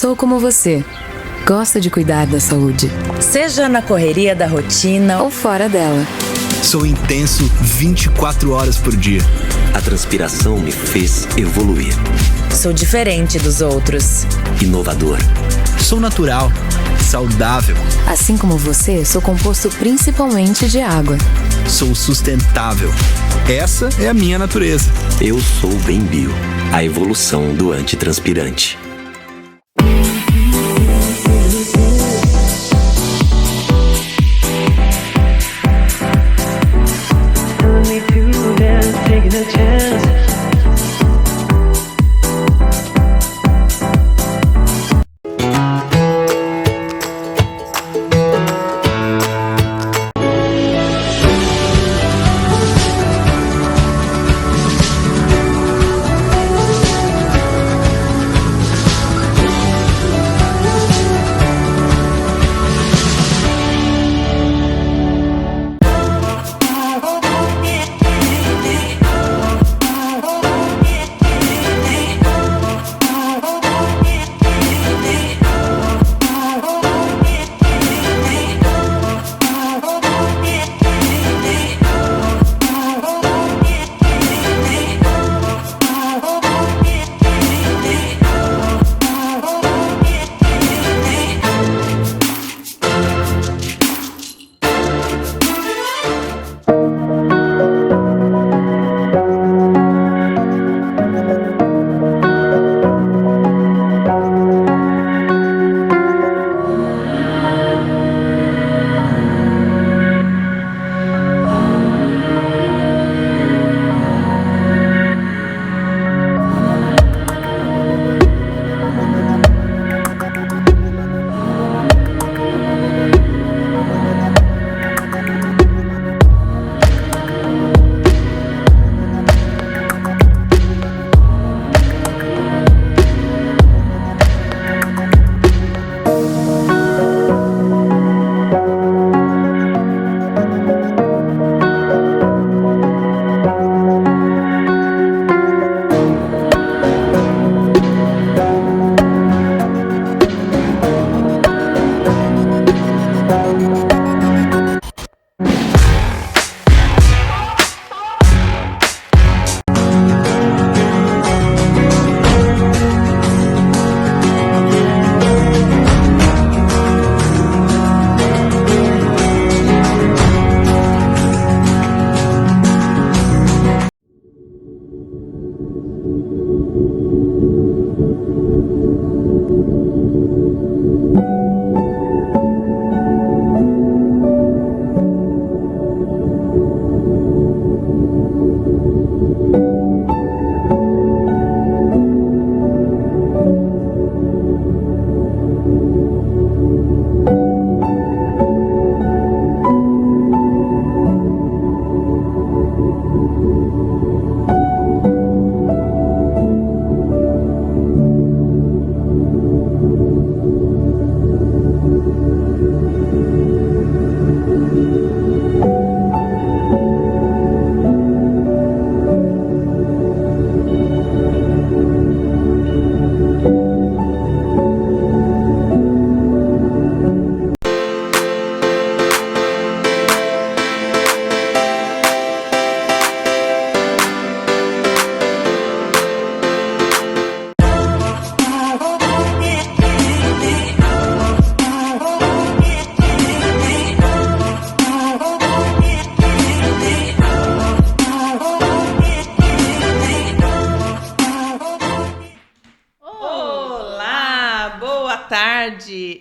Sou como você. Gosto de cuidar da saúde. Seja na correria da rotina ou fora dela. Sou intenso 24 horas por dia. A transpiração me fez evoluir. Sou diferente dos outros. Inovador. Sou natural, saudável. Assim como você, sou composto principalmente de água. Sou sustentável. Essa é a minha natureza. Eu sou Bem-Bio, a evolução do antitranspirante.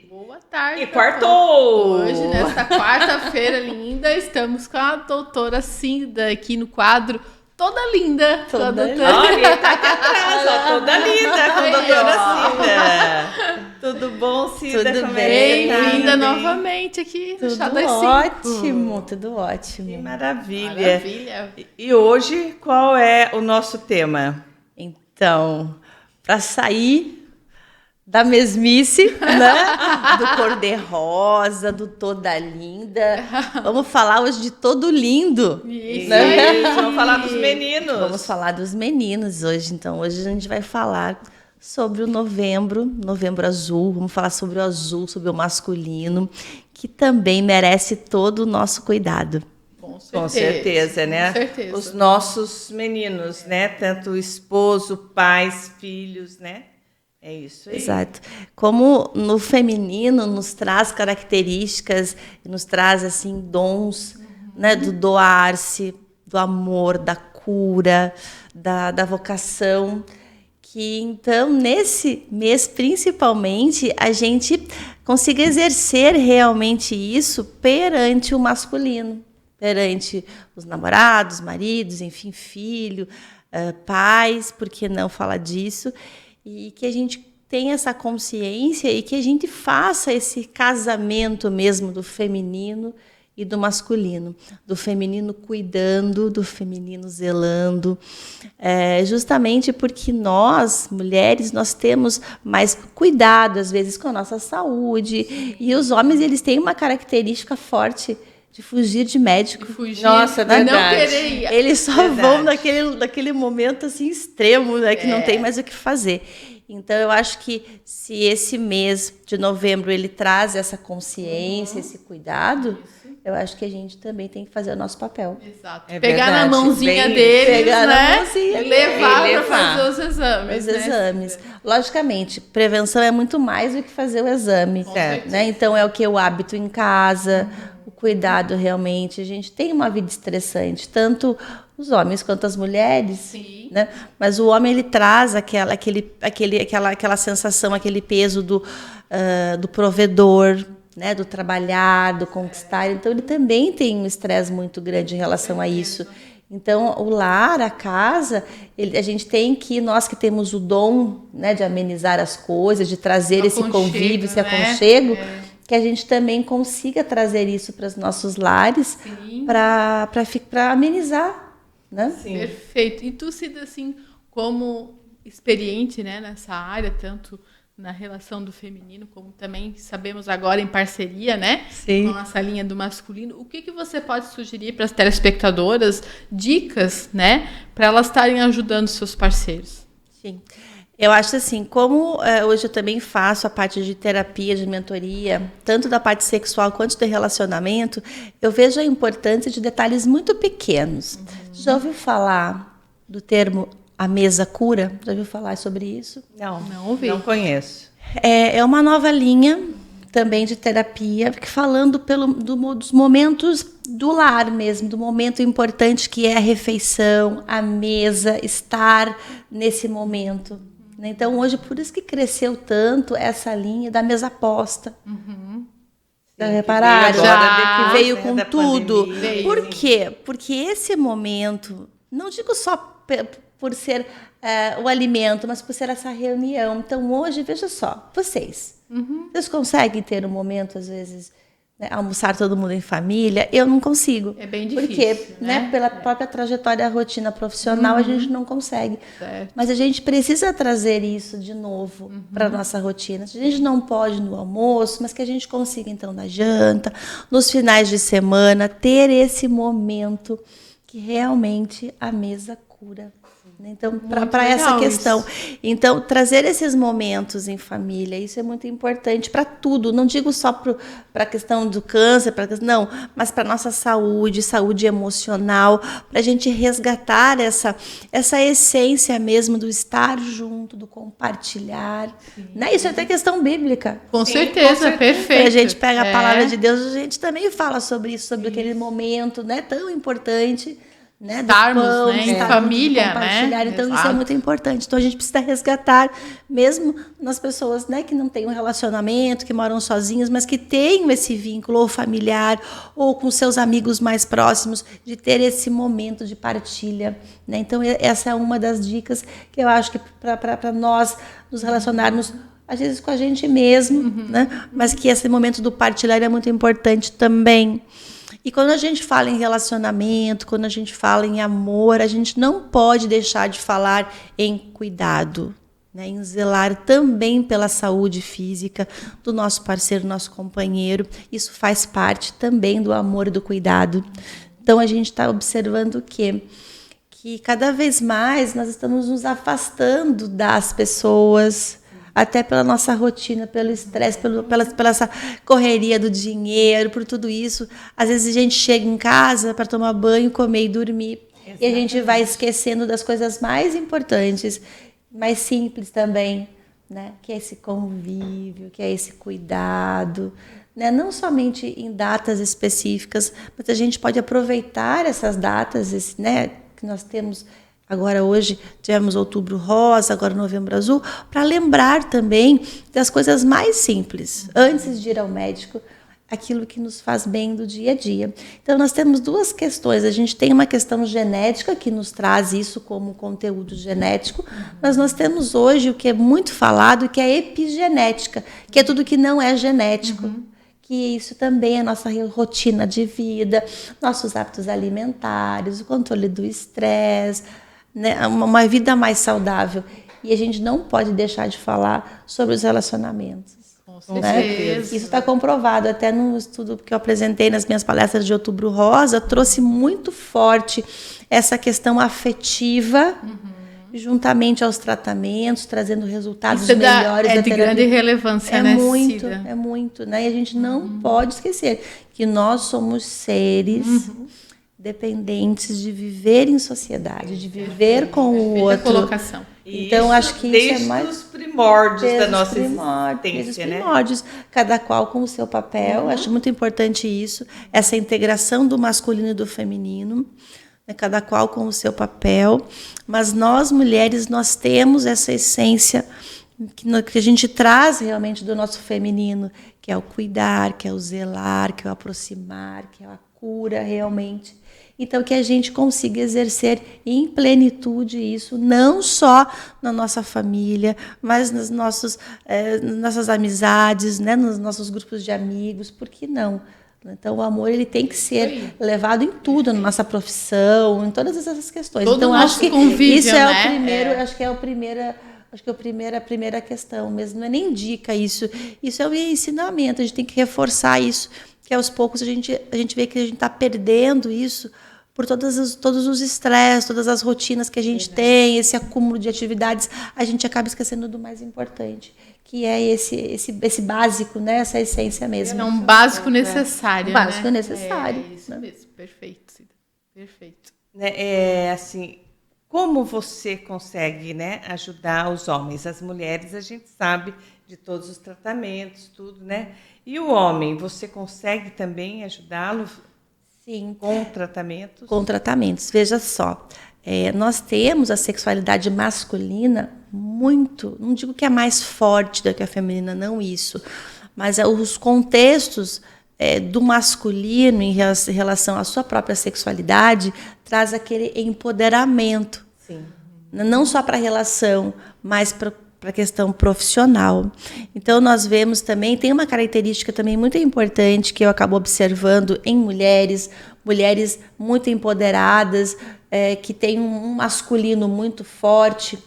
Boa tarde. E quartou! Hoje, nesta quarta-feira linda, estamos com a doutora Cinda aqui no quadro. Toda linda. Olha, tá aqui atrás, ó, toda linda com a doutora Cinda. Tudo bom, Cinda? Tudo bem? Bem-vinda novamente aqui no Chá das 5. Ótimo, tudo ótimo. Que maravilha. E hoje, qual é o nosso tema? Então, para sair da mesmice, né? Do cor-de-rosa, do toda linda. Vamos falar hoje de todo lindo. Isso, né? Vamos falar dos meninos. Vamos falar dos meninos hoje. Então, hoje a gente vai falar sobre o novembro azul. Vamos falar sobre o azul, sobre o masculino, que também merece todo o nosso cuidado. Com certeza, né? Com certeza. Os nossos meninos, né? Tanto esposo, pais, filhos, né? É isso aí. Exato. Como no feminino nos traz características, nos traz assim dons, né, do doar-se, do amor, da cura, da vocação, que então nesse mês principalmente a gente consiga exercer realmente isso perante o masculino, perante os namorados, maridos, enfim, filho, pais, por que não falar disso? E que a gente tenha essa consciência e que a gente faça esse casamento mesmo do feminino e do masculino, do feminino cuidando, do feminino zelando, justamente porque nós, mulheres, nós temos mais cuidado, às vezes, com a nossa saúde, e os homens, eles têm uma característica forte de fugir de médico. Nossa, não verdade. querer ir. Eles só vão naquele momento assim extremo, né, que não tem mais o que fazer. Então, eu acho que se esse mês de novembro ele traz essa consciência, esse cuidado, eu acho que a gente também tem que fazer o nosso papel. Exato. É Pegar verdade, na mãozinha bem- deles, pegar na né? mãozinha E levar e para levar. fazer os exames. Os né? exames. Logicamente, prevenção é muito mais do que fazer o exame. certeza. Né? Então, é o que? O hábito em casa, o cuidado realmente. A gente tem uma vida estressante, tanto os homens quanto as mulheres. Sim. Né? Mas o homem, ele traz aquela sensação, aquele peso do provedor, né? Do trabalhar, do conquistar. Então, ele também tem um estresse muito grande em relação a isso. Então, o lar, a casa, a gente tem que, nós que temos o dom, né, de amenizar as coisas, de trazer esse Aconchego, convívio, esse né? aconchego, que a gente também consiga trazer isso para os nossos lares, para amenizar. Né? Perfeito. E tu, Cida, assim, como experiente, né, nessa área, tanto na relação do feminino, como também sabemos agora em parceria, né, Sim. com essa linha do masculino, o que você pode sugerir para as telespectadoras, dicas, né, para elas estarem ajudando seus parceiros? Sim. Eu acho assim, como hoje eu também faço a parte de terapia, de mentoria, tanto da parte sexual quanto do relacionamento, eu vejo a importância de detalhes muito pequenos. Já ouviu falar do termo a mesa cura? Já ouviu falar sobre isso? Não ouvi. Não conheço. É uma nova linha também de terapia, falando dos momentos do lar mesmo, do momento importante que é a refeição, a mesa, estar nesse momento. Então, hoje, por isso que cresceu tanto essa linha da mesa posta. Já repararam? Que veio com tudo. Pandemia. Por quê? Porque esse momento, não digo só por ser o alimento, mas por ser essa reunião. Então, hoje, veja só, vocês conseguem ter um momento, às vezes, né, almoçar todo mundo em família? Eu não consigo. É bem difícil. Porque, né, pela própria trajetória, a rotina profissional, a gente não consegue. Certo. Mas a gente precisa trazer isso de novo para a nossa rotina. A gente não pode no almoço, mas que a gente consiga, então, na janta, nos finais de semana, ter esse momento que realmente a mesa cura. Então, para essa questão. Então, trazer esses momentos em família, isso é muito importante para tudo. Não digo só para a questão do câncer, não, mas para a nossa saúde emocional, para a gente resgatar essa essência mesmo do estar junto, do compartilhar. Né? Isso é até questão bíblica. Com certeza, perfeito. A gente pega a palavra de Deus, a gente também fala sobre isso, sobre aquele momento, né, tão importante. Né, Estarmos, pão, né, em família, compartilhar. né? Então, Exato. isso é muito importante. Então, a gente precisa resgatar, mesmo nas pessoas, né, que não têm um relacionamento, que moram sozinhas, mas que tenham esse vínculo, ou familiar, ou com seus amigos mais próximos, de ter esse momento de partilha. Né? Então, essa é uma das dicas que eu acho que para nós nos relacionarmos, às vezes, com a gente mesmo, né? Mas que esse momento do partilhar é muito importante também. E quando a gente fala em relacionamento, quando a gente fala em amor, a gente não pode deixar de falar em cuidado, né? Em zelar também pela saúde física do nosso parceiro, nosso companheiro. Isso faz parte também do amor e do cuidado. Então, a gente está observando que que cada vez mais nós estamos nos afastando das pessoas, até pela nossa rotina, pelo estresse, pela essa correria do dinheiro, por tudo isso. Às vezes a gente chega em casa para tomar banho, comer e dormir. Exatamente. E a gente vai esquecendo das coisas mais importantes, mais simples também, né? Que é esse convívio, que é esse cuidado, né? Não somente em datas específicas, mas a gente pode aproveitar essas datas, né? Que nós temos agora hoje, tivemos Outubro Rosa, agora Novembro Azul, para lembrar também das coisas mais simples, antes de ir ao médico, aquilo que nos faz bem do dia a dia. Então, nós temos duas questões. A gente tem uma questão genética, que nos traz isso como conteúdo genético, mas nós temos hoje o que é muito falado, que é a epigenética, que é tudo que não é genético. Que isso também é a nossa rotina de vida, nossos hábitos alimentares, o controle do estresse, né? Uma vida mais saudável. E a gente não pode deixar de falar sobre os relacionamentos. Né? Isso está comprovado, até no estudo que eu apresentei nas minhas palestras de Outubro Rosa, trouxe muito forte essa questão afetiva, juntamente aos tratamentos, trazendo resultados melhores. É de grande relevância, é né, muito, Cida? É muito, né? E a gente não pode esquecer que nós somos seres dependentes de viver em sociedade, de viver com o outro. Colocação. Então, acho que isso é mais... Desde os primórdios da nossa existência, né? Primórdios, cada qual com o seu papel. Acho muito importante isso, essa integração do masculino e do feminino, né? Cada qual com o seu papel. Mas nós, mulheres, nós temos essa essência que a gente traz realmente do nosso feminino, que é o cuidar, que é o zelar, que é o aproximar, que é a cura realmente. Então, que a gente consiga exercer em plenitude isso, não só na nossa família, mas nas nossas amizades, né, nos nossos grupos de amigos, por que não? Então, o amor ele tem que ser levado em tudo, na nossa profissão, em todas essas questões. Todo então, acho que convívio, isso é né? o primeiro, acho que é a primeira questão mesmo, não é nem dica isso. Isso é um ensinamento, a gente tem que reforçar isso, que aos poucos a gente vê que a gente está perdendo isso por todos os estresses, todas as rotinas que a gente tem, esse acúmulo de atividades, a gente acaba esquecendo do mais importante, que é esse básico, né? Essa essência mesmo. É um básico necessário. Um básico né? necessário. É isso mesmo, perfeito, Cida. Perfeito. Assim, como você consegue, né, ajudar os homens? As mulheres, a gente sabe de todos os tratamentos, tudo, né? E o homem, você consegue também ajudá-lo? Sim. Com tratamentos? Com tratamentos. Veja só, nós temos a sexualidade masculina muito, não digo que é mais forte do que a feminina, não isso, mas os contextos do masculino em relação à sua própria sexualidade traz aquele empoderamento. Sim. Não só para a relação, mas para a questão profissional. Então, nós vemos também, tem uma característica também muito importante que eu acabo observando em mulheres muito empoderadas, que têm um masculino muito forte,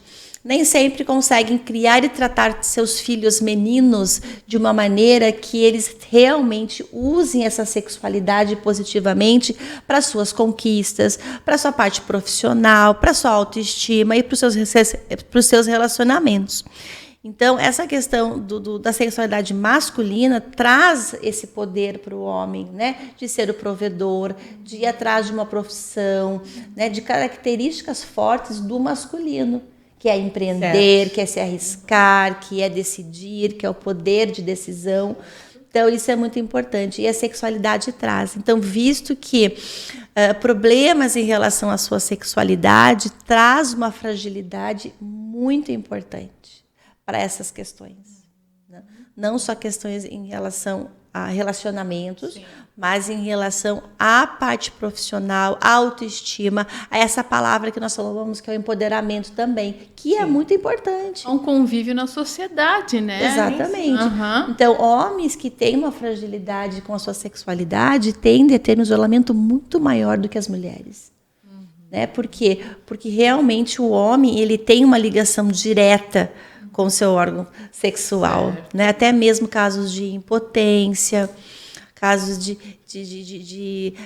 nem sempre conseguem criar e tratar seus filhos meninos de uma maneira que eles realmente usem essa sexualidade positivamente para suas conquistas, para sua parte profissional, para sua autoestima e para os seus relacionamentos. Então, essa questão da sexualidade masculina traz esse poder para o homem, né? De ser o provedor, de ir atrás de uma profissão, né? De características fortes do masculino, que é empreender, certo, que é se arriscar, que é decidir, que é o poder de decisão. Então, isso é muito importante. E a sexualidade traz. Então, visto que problemas em relação à sua sexualidade traz uma fragilidade muito importante para essas questões. Né? Não só questões em relação a relacionamentos, sim, mas em relação à parte profissional, à autoestima, a essa palavra que nós falamos que é o empoderamento também, que sim, é muito importante. Um convívio na sociedade, né? Exatamente. Uhum. Então, homens que têm uma fragilidade com a sua sexualidade tendem a ter um isolamento muito maior do que as mulheres. Uhum. Né? Por quê? Porque realmente o homem ele tem uma ligação direta com o seu órgão sexual, né? Até mesmo casos de impotência, casos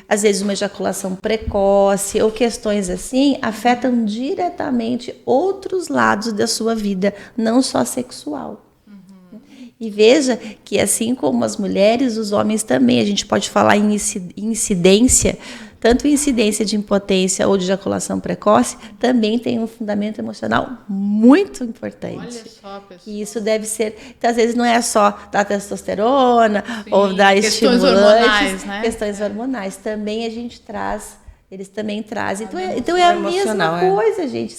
às vezes, uma ejaculação precoce ou questões assim, afetam diretamente outros lados da sua vida, não só sexual. E veja que, assim como as mulheres, os homens também, a gente pode falar em incidência, tanto incidência de impotência ou de ejaculação precoce, também tem um fundamento emocional muito importante. Olha só, pessoal. E isso deve ser, então, às vezes não é só da testosterona, Sim, ou da questões estimulantes, hormonais, né? questões hormonais. Também a gente traz, eles também trazem. Então é a emocional, mesma coisa, gente.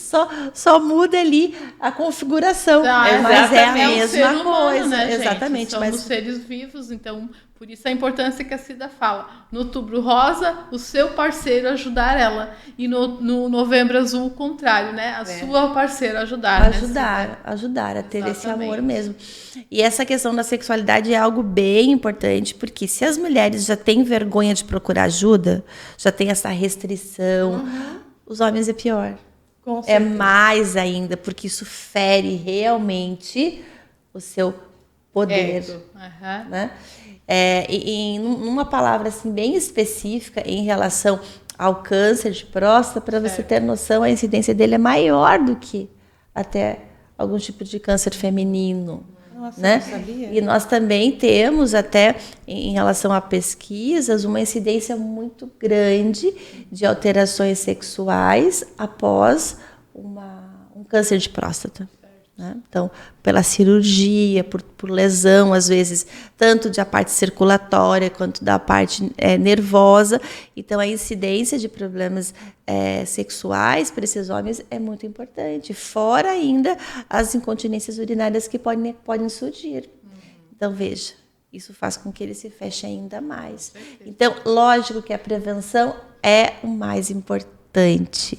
Só muda ali a configuração, mas é a mesma coisa. Né, gente? Exatamente. Somos seres vivos, então por isso a importância que a Cida fala. No Outubro Rosa, o seu parceiro ajudar ela. E no Novembro Azul, o contrário, né? A sua parceira ajudar. Ajudar a ter esse Exatamente. amor mesmo. E essa questão da sexualidade é algo bem importante, porque se as mulheres já têm vergonha de procurar ajuda, já tem essa restrição, os homens é pior. Com É certeza. mais ainda, porque isso fere realmente o seu poder. Né? E numa palavra assim, bem específica em relação ao câncer de próstata, para você ter noção, a incidência dele é maior do que até algum tipo de câncer feminino. Nossa, Né? não sabia. E nós também temos, até em relação a pesquisas, uma incidência muito grande de alterações sexuais após um câncer de próstata. Né? Então, pela cirurgia, por lesão, às vezes, tanto da parte circulatória quanto da parte nervosa. Então, a incidência de problemas sexuais para esses homens é muito importante. Fora ainda as incontinências urinárias que podem surgir. Então, veja, isso faz com que ele se feche ainda mais. Então, lógico que a prevenção é o mais importante.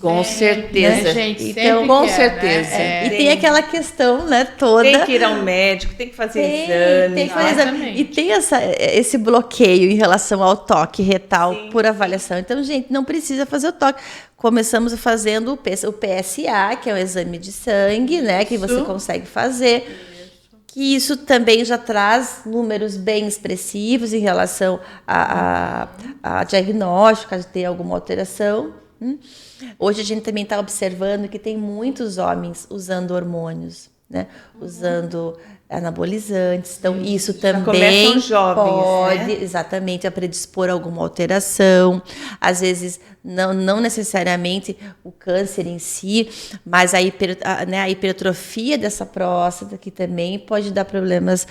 Com certeza. Né, gente? Então, Sempre com quer, certeza. né? E tem aquela questão, né, toda. Tem que ir ao médico, tem que fazer exame. Tem que fazer exame. Exatamente. E tem esse bloqueio em relação ao toque retal por avaliação. Então, gente, não precisa fazer o toque. Começamos fazendo o PSA, que é o exame de sangue, né, que você consegue fazer. Que isso também já traz números bem expressivos em relação a diagnóstico, caso tenha alguma alteração. Hoje a gente também está observando que tem muitos homens usando hormônios, né? Usando anabolizantes. Então, isso também começam jovens, pode né? exatamente a predispor a alguma alteração. Às vezes, não necessariamente o câncer em si, mas a hipertrofia dessa próstata, que também pode dar problemas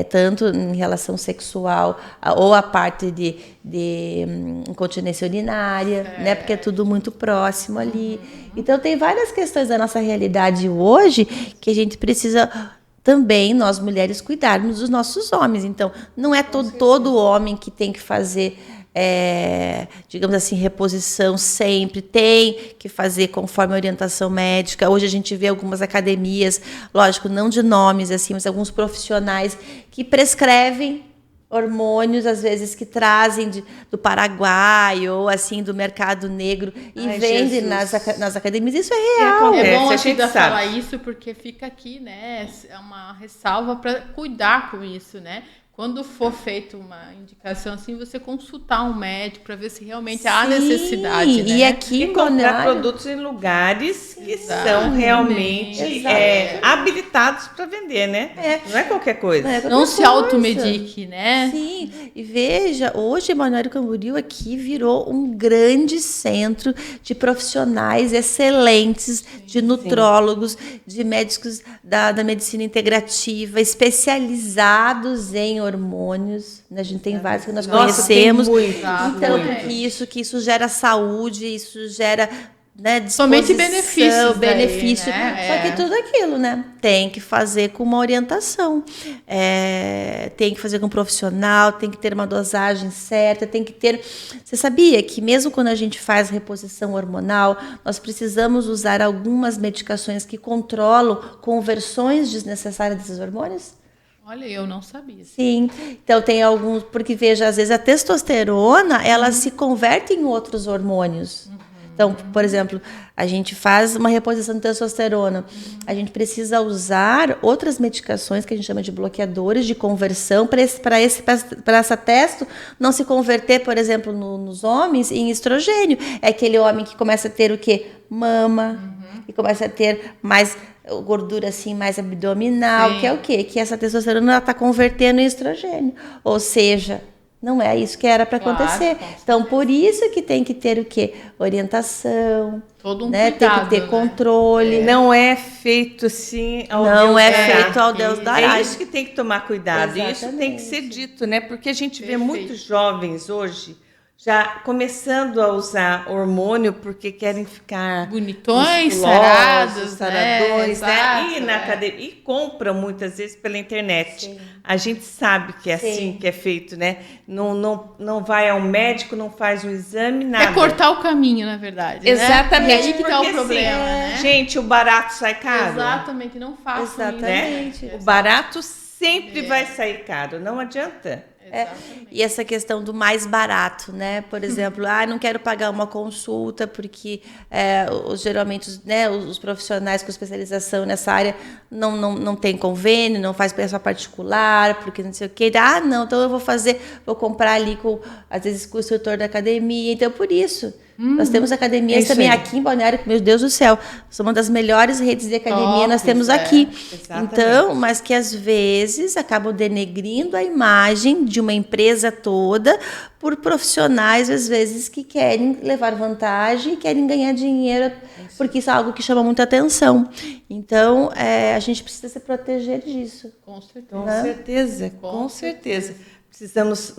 tanto em relação sexual ou a parte de incontinência urinária, né? Porque é tudo muito próximo ali. Então, tem várias questões da nossa realidade hoje que a gente precisa também, nós mulheres, cuidarmos dos nossos homens. Então, não é todo homem que tem que fazer, digamos assim, reposição sempre. Tem que fazer conforme a orientação médica. Hoje a gente vê algumas academias, lógico, não de nomes, assim, mas alguns profissionais que prescrevem hormônios, às vezes, que trazem do Paraguai ou assim do mercado negro e vendem nas academias. Isso é real. É bom a a gente Cida sabe. falar isso, porque fica aqui, né? É uma ressalva para cuidar com isso, né? Quando for feita uma indicação assim, você consultar um médico para ver se realmente há necessidade, né? E aqui E comprar produtos em lugares que são realmente habilitados para vender, né? Não é qualquer coisa. Não se automedique, né? Sim, e veja, hoje Balneário Camboriú aqui virou um grande centro de profissionais excelentes, de nutrólogos, de médicos da medicina integrativa, especializados em hormônios, né? A gente tem vários que nós conhecemos. Tem muito, então, muito. que isso gera saúde, isso gera, né, Somente disposição, benefício daí, né? Só que tudo aquilo, né? Tem que fazer com uma orientação, tem que fazer com um profissional, tem que ter uma dosagem certa, tem que ter... Você sabia que mesmo quando a gente faz reposição hormonal, nós precisamos usar algumas medicações que controlam conversões desnecessárias desses hormônios? Olha, eu não sabia. Sim, então tem alguns, porque veja, às vezes a testosterona, ela se converte em outros hormônios. Então, por exemplo, a gente faz uma reposição de testosterona. A gente precisa usar outras medicações que a gente chama de bloqueadores de conversão para essa testo não se converter, por exemplo, nos homens em estrogênio. É aquele homem que começa a ter o quê? Mama, e começa a ter mais gordura assim, mais abdominal, que é o quê? Que essa testosterona está convertendo em estrogênio. Ou seja, não é isso que era para acontecer. Então, por isso que tem que ter o quê? Orientação. Todo um né? cuidado, Tem que ter controle. Não é feito assim ao Não Deus é dará. feito ao Deus dará. É isso que tem que tomar cuidado. E isso tem que ser dito, né? Porque a gente vê muitos jovens hoje já começando a usar hormônio porque querem ficar bonitões, musculosos, saradões, né? E na academia, e compram muitas vezes pela internet. Sim. A gente sabe que é assim que é feito, né? Não vai ao médico, não faz um exame, nada. É cortar o caminho, na verdade. Exatamente. Né? E aí que tá o porque, problema, assim, né? Gente, o barato sai caro. Exatamente, não façam Exatamente. isso. O barato sempre vai sair caro, não adianta. E essa questão do mais barato, né? Por exemplo, não quero pagar uma consulta porque geralmente os profissionais com especialização nessa área não tem convênio, não faz peça particular, porque não sei o quê. Não, então eu vou comprar ali às vezes com o instrutor da academia. Então, por isso, nós temos academias também aqui em Balneário, meu Deus do céu, são uma das melhores redes de academia nós temos aqui. Exatamente. Então, mas que às vezes acabam denegrindo a imagem de uma empresa toda por profissionais, às vezes, que querem levar vantagem, querem ganhar dinheiro, porque isso é algo que chama muita atenção. Então, a gente precisa se proteger disso. Com certeza. Com certeza, com certeza. Precisamos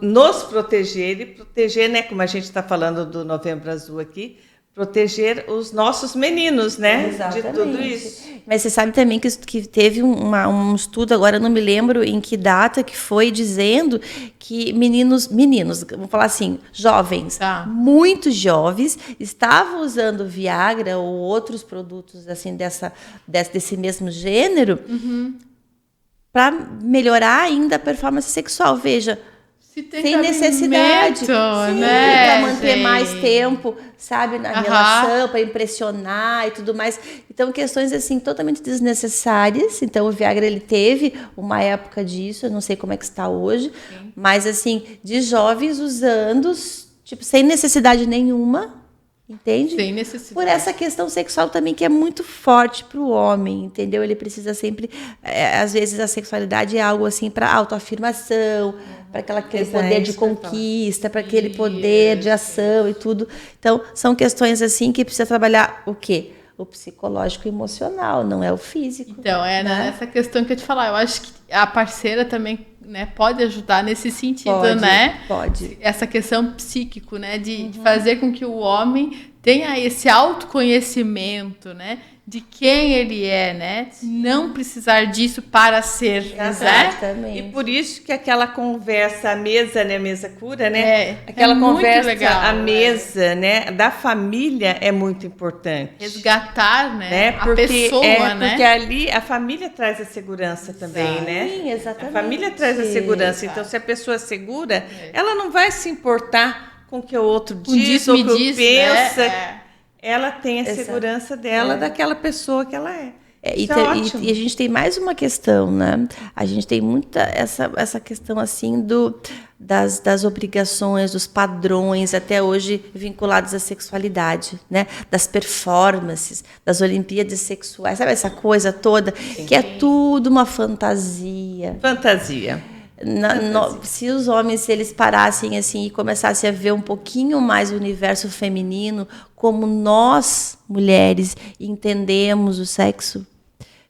nos proteger e proteger, né, como a gente está falando do Novembro Azul aqui, proteger os nossos meninos, né, de tudo isso. Mas você sabe também que teve um estudo, agora não me lembro em que data, que foi dizendo que meninos, vamos falar assim, jovens, muito jovens, estavam usando Viagra ou outros produtos assim desse mesmo gênero para melhorar ainda a performance sexual. Veja, sem necessidade, né, para manter mais tempo, sabe, na relação, para impressionar e tudo mais. Então, questões assim totalmente desnecessárias. Então, o Viagra ele teve uma época disso, eu não sei como é que está hoje, mas assim, de jovens usando, tipo, sem necessidade nenhuma. Entende? Sem necessidade. Por essa questão sexual também que é muito forte para o homem, entendeu? Ele precisa sempre, às vezes a sexualidade é algo assim para autoafirmação, para aquele poder de conquista, para aquele poder de ação e tudo. Então, são questões assim que precisa trabalhar o quê? O psicológico e emocional, não é o físico. Então, nessa questão que eu te falar, eu acho que a parceira também, né, pode ajudar nesse sentido, né? Pode. Essa questão psíquico, né, de fazer com que o homem tenha esse autoconhecimento, né, de quem ele é, né? Não precisar disso para ser, Exatamente. E por isso que aquela conversa à mesa, né, mesa cura, né? Aquela muito conversa legal, à mesa, né, da família é muito importante. Resgatar, né, a porque, pessoa, né? Porque ali a família traz a segurança também, né? Sim, exatamente. A família traz a segurança. Então, se a pessoa é segura, ela não vai se importar com o que o outro diz ou o que o pensa. Né? Ela tem a segurança dela, daquela pessoa que ela é. E a gente tem mais uma questão, né? A gente tem muita essa questão assim das obrigações, dos padrões, até hoje vinculados à sexualidade, né? Das performances, das Olimpíadas sexuais, sabe essa coisa toda? Que é tudo uma fantasia. Fantasia. Se os homens, se eles parassem assim e começassem a ver um pouquinho mais o universo feminino, como nós, mulheres, entendemos o sexo,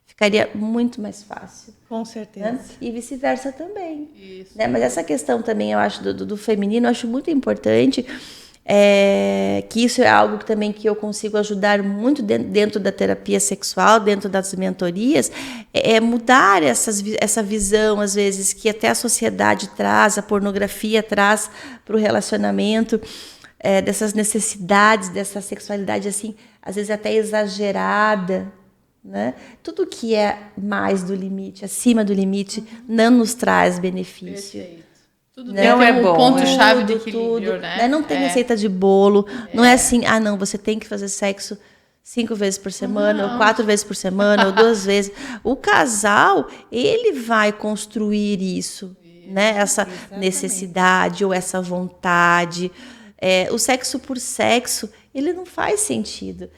ficaria muito mais fácil. Com certeza. Né? E vice-versa também. Isso. Né? Mas essa questão também, eu acho, do feminino, eu acho muito importante, que isso é algo também que eu consigo ajudar muito dentro da terapia sexual, dentro das mentorias, mudar essa visão, às vezes, que até a sociedade traz, a pornografia traz para o relacionamento, dessas necessidades, dessa sexualidade, assim, às vezes até exagerada, né? Tudo que é mais do limite, acima do limite, não nos traz benefício. Perfeito. Tudo Não tem é um bom, ponto-chave de Tudo, equilíbrio, né? Não tem receita de bolo. Não é assim, não, você tem que fazer sexo 5 vezes por semana, ou 4 vezes por semana, ou 2 vezes. O casal, ele vai construir isso, né? Essa necessidade ou essa vontade. O sexo por sexo, ele não faz sentido.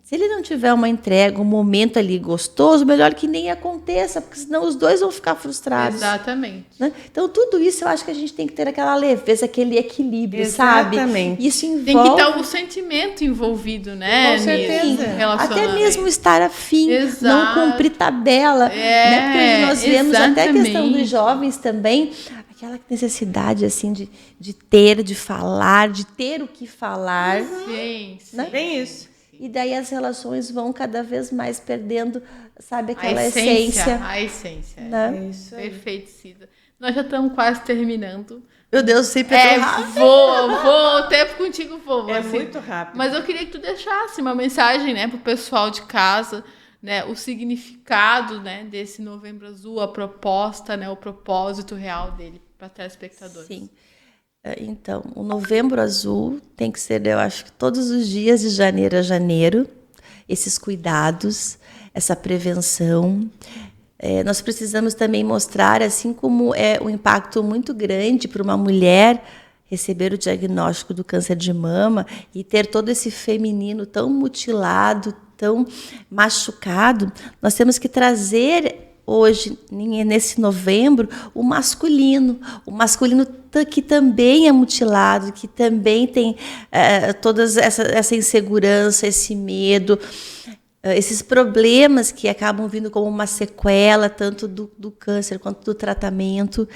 Se ele não tiver uma entrega, um momento ali gostoso, melhor que nem aconteça, porque senão os dois vão ficar frustrados. Exatamente. Né? Então, tudo isso eu acho que a gente tem que ter aquela leveza, aquele equilíbrio, sabe? Exatamente. Isso envolve... Tem que estar o sentimento envolvido, né? Com certeza. nisso, no relacionamento. Até mesmo estar afim, Exato. não cumprir tabela. Né? Porque hoje nós vemos até a questão dos jovens também, aquela necessidade assim de ter, de falar, de ter o que falar. Sim, sim. Né? Bem isso. E daí as relações vão cada vez mais perdendo, sabe, aquela essência. A essência. Né? É isso aí. Perfeito, Cida. Nós já estamos quase terminando. Meu Deus, sempre é tão rápido. Voa, o tempo contigo voa. É assim. muito rápido. Mas eu queria que tu deixasse uma mensagem, né, pro pessoal de casa, né, o significado, né, desse Novembro Azul, a proposta, né, o propósito real dele para telespectadores. Sim. Então, o Novembro Azul tem que ser, eu acho que todos os dias de janeiro a janeiro, esses cuidados, essa prevenção. Nós precisamos também mostrar, assim como é um impacto muito grande para uma mulher receber o diagnóstico do câncer de mama e ter todo esse feminino tão mutilado, tão machucado, nós temos que trazer hoje, nesse novembro, o masculino que também é mutilado, que também tem toda essa insegurança, esse medo, esses problemas que acabam vindo como uma sequela, tanto do câncer quanto do tratamento.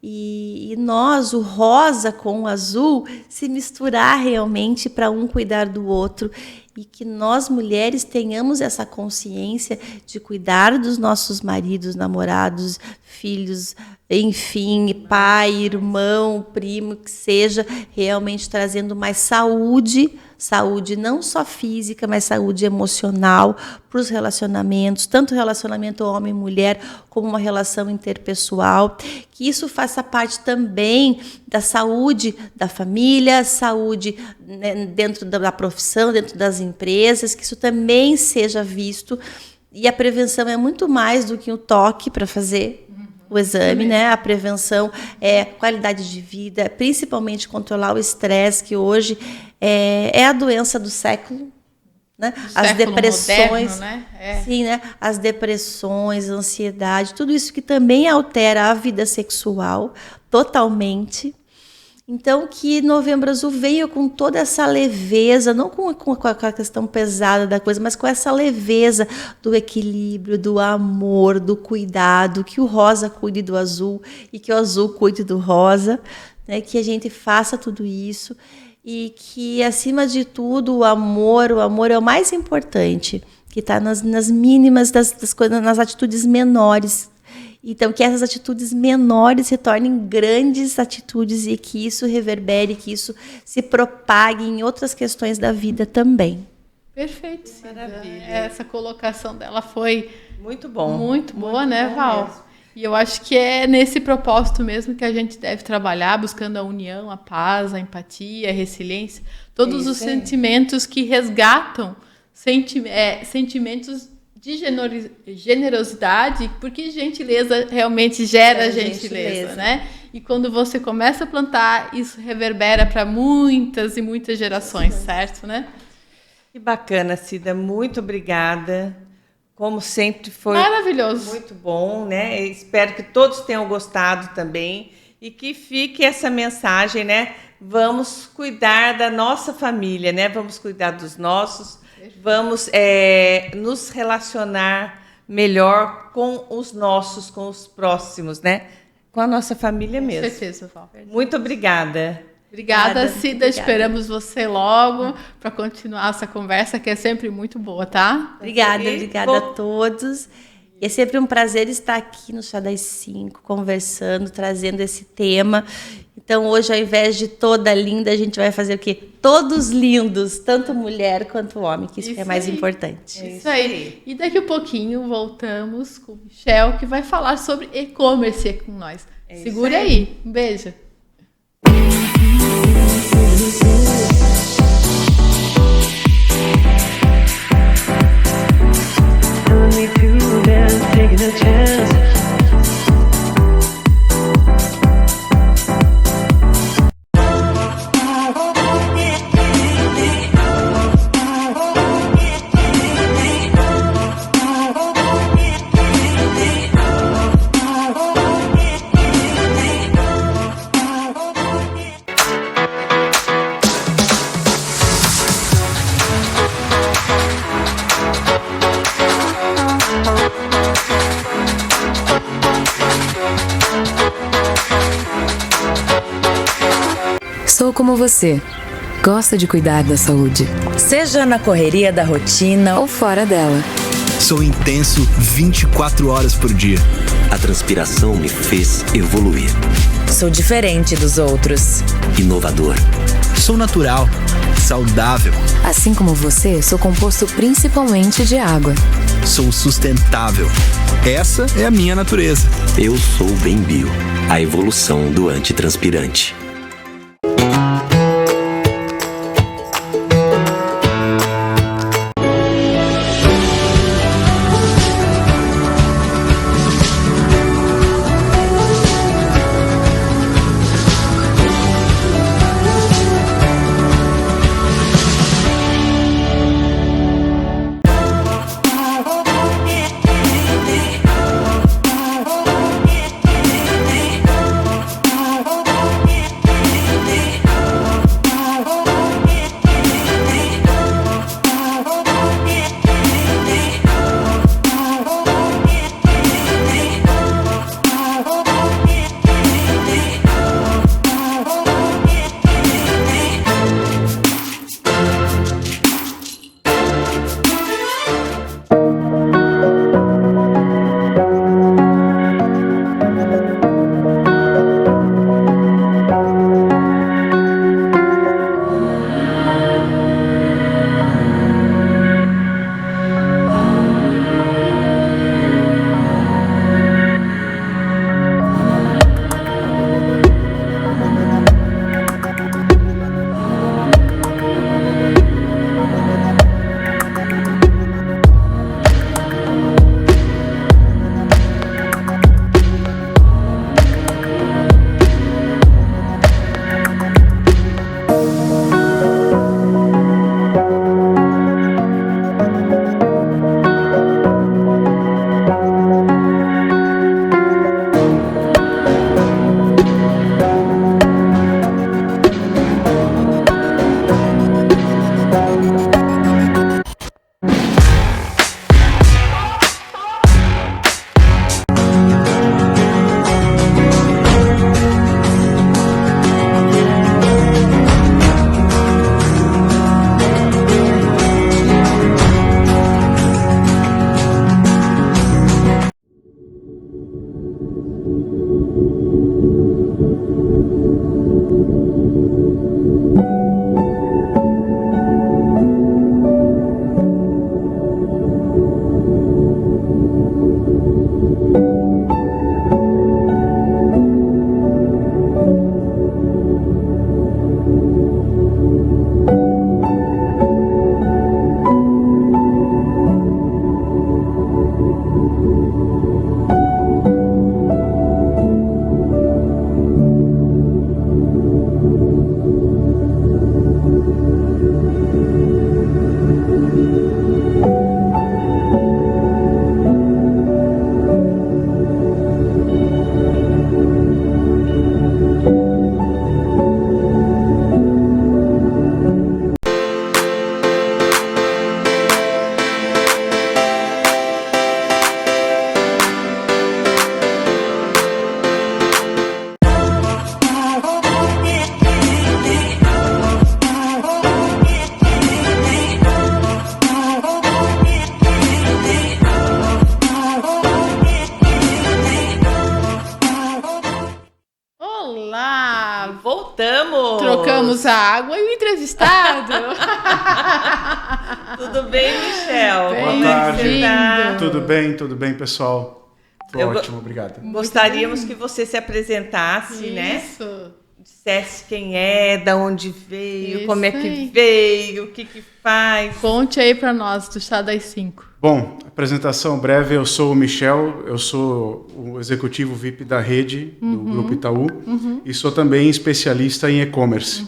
E nós, o rosa com o azul, se misturar realmente para um cuidar do outro. E que nós, mulheres, tenhamos essa consciência de cuidar dos nossos maridos, namorados, filhos, enfim, pai, irmão, primo, que seja, realmente trazendo mais saúde não só física, mas saúde emocional para os relacionamentos, tanto relacionamento homem-mulher, como uma relação interpessoal, que isso faça parte também da saúde da família, saúde, né, dentro da profissão, dentro das empresas, que isso também seja visto. E a prevenção é muito mais do que um toque para fazer o exame, né? A prevenção é qualidade de vida, principalmente controlar o estresse, que hoje é a doença do século, né? As depressões, moderno, né? Sim, né? As depressões, a ansiedade, tudo isso que também altera a vida sexual totalmente. Então, que Novembro Azul veio com toda essa leveza, não com a questão pesada da coisa, mas com essa leveza do equilíbrio, do amor, do cuidado, que o rosa cuide do azul e que o azul cuide do rosa, né? Que a gente faça tudo isso e que, acima de tudo, o amor é o mais importante, que está nas mínimas das coisas, nas atitudes menores. Então, que essas atitudes menores se tornem grandes atitudes e que isso reverbere, que isso se propague em outras questões da vida também. Perfeito, Cida. Maravilha. Essa colocação dela foi Muito bom. muito boa, né, bom Val? mesmo. E eu acho que é nesse propósito mesmo que a gente deve trabalhar, buscando a união, a paz, a empatia, a resiliência, todos os sentimentos que resgatam sentimentos de generosidade, porque gentileza realmente gera gentileza, né? E quando você começa a plantar, isso reverbera para muitas e muitas gerações, certo, né? Que bacana, Cida. Muito obrigada. Como sempre, foi Maravilhoso. muito bom, né? Eu espero que todos tenham gostado também e que fique essa mensagem, né? Vamos cuidar da nossa família, né? Vamos cuidar dos nossos. Vamos nos relacionar melhor com os nossos, com os próximos, né? Com a nossa família mesmo. Com certeza, Val. Muito obrigada. Obrigada, Cida. Obrigada. Esperamos você logo para continuar essa conversa, que é sempre muito boa, tá? Obrigada Bom. a todos. E é sempre um prazer estar aqui no Chá das 5, conversando, trazendo esse tema. Então, hoje, ao invés de toda linda, a gente vai fazer o quê? Todos lindos, tanto mulher quanto homem, que isso que é mais aí. importante. Isso aí. E daqui a pouquinho voltamos com o Michel, que vai falar sobre e-commerce com nós. Segura aí. Um beijo. Sou como você. Gosto de cuidar da saúde. Seja na correria da rotina Ou fora dela. Sou intenso 24 horas por dia. A transpiração me fez evoluir. sou diferente dos outros. Inovador. Sou natural, saudável. Assim como você, sou composto principalmente de água. Sou sustentável. Essa é a minha natureza. Eu sou Bem-Bio, a evolução do antitranspirante. Voltamos! Trocamos a água e o entrevistado. Tudo bem, Michel? Bem-vindo. Como é que você tá? Tudo bem, pessoal. Ótimo, obrigado. Gostaríamos que você se apresentasse, né? Isso. dissesse quem é, da onde veio, Isso como é que aí. veio, o que faz. Conte aí para nós do Chá das 5. Bom, apresentação breve, eu sou o Michel, eu sou o executivo VIP da rede do Grupo Itaú e sou também especialista em e-commerce.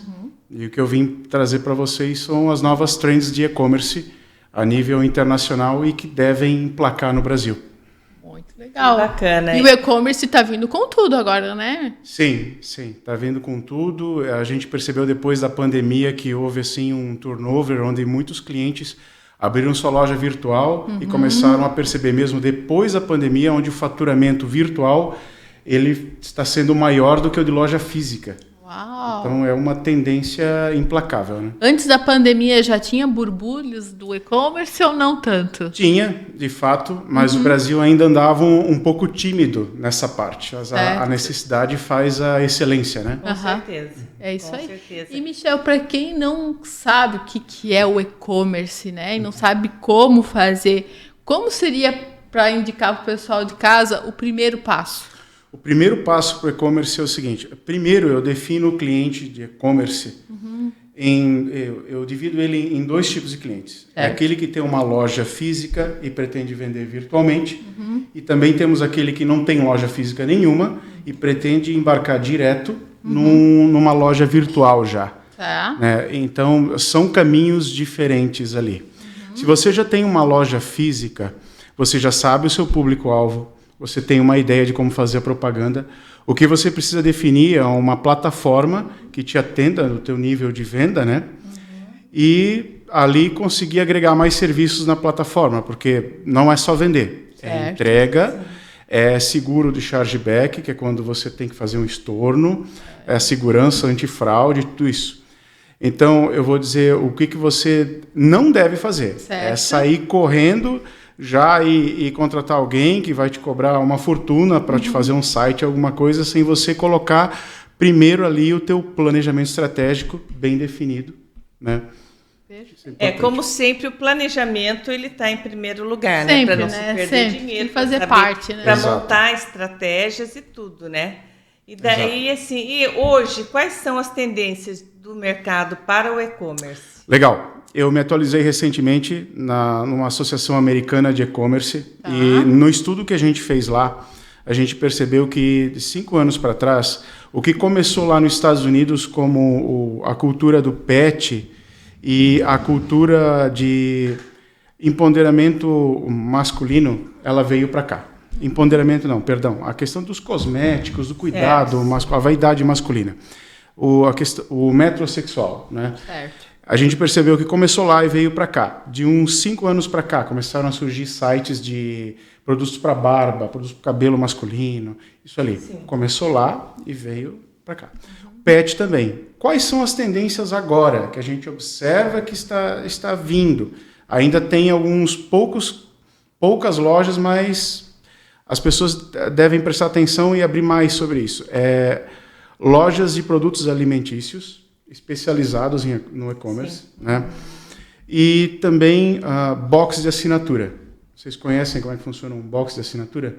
E o que eu vim trazer para vocês são as novas trends de e-commerce a nível internacional e que devem emplacar no Brasil. Muito legal. Bacana. E o e-commerce está vindo com tudo agora, né? Sim, está vindo com tudo. A gente percebeu depois da pandemia que houve assim um turnover onde muitos clientes abriram sua loja virtual e começaram a perceber mesmo depois da pandemia, onde o faturamento virtual ele está sendo maior do que o de loja física. Uau! Então é uma tendência implacável, né? Antes da pandemia já tinha burbulhos do e-commerce ou não tanto? Tinha, de fato, mas o Brasil ainda andava um pouco tímido nessa parte. Mas a necessidade faz a excelência, né? Com certeza. É isso Com aí. certeza. E, Michel, para quem não sabe o que é o e-commerce, né? E não sabe como fazer, como seria para indicar para o pessoal de casa o primeiro passo? O primeiro passo para o e-commerce é o seguinte. Primeiro, eu defino o cliente de e-commerce eu divido ele em dois tipos de clientes. É aquele que tem uma loja física e pretende vender virtualmente. E também temos aquele que não tem loja física nenhuma e pretende embarcar direto numa loja virtual já. Tá. Né? Então, são caminhos diferentes ali. Se você já tem uma loja física, você já sabe o seu público-alvo, você tem uma ideia de como fazer a propaganda. O que você precisa definir é uma plataforma que te atenda no teu nível de venda, né? E ali conseguir agregar mais serviços na plataforma, porque não é só vender. É entrega, é seguro de chargeback, que é quando você tem que fazer um estorno, é segurança antifraude, tudo isso. Então, eu vou dizer o que você não deve fazer. Certo. É sair correndo já e contratar alguém que vai te cobrar uma fortuna para te fazer um site, alguma coisa, sem você colocar primeiro ali o teu planejamento estratégico bem definido, né? Como sempre, o planejamento ele está em primeiro lugar, Sempre, né? Para não né? se perder Sempre. dinheiro, Tem que fazer pra parte, né? Para Exato. montar estratégias e tudo, né? E daí, assim, e hoje, quais são as tendências do mercado para o e-commerce? Legal. Eu me atualizei recentemente numa associação americana de e-commerce e no estudo que a gente fez lá, a gente percebeu que de 5 anos para trás, o que começou lá nos Estados Unidos como a cultura do pet e a cultura de empoderamento masculino, ela veio para cá. Empoderamento não, perdão. A questão dos cosméticos, do cuidado, a vaidade masculina. O metrosexual, né? Certo. A gente percebeu que começou lá e veio para cá. De uns 5 anos para cá, começaram a surgir sites de produtos para barba, produtos para cabelo masculino, isso ali. Sim. Começou lá e veio para cá. Pet também. Quais são as tendências agora que a gente observa que está vindo? Ainda tem poucas lojas, mas as pessoas devem prestar atenção e abrir mais sobre isso. Lojas de produtos alimentícios, especializados no e-commerce, né? E também box de assinatura. Vocês conhecem como é que funciona um box de assinatura?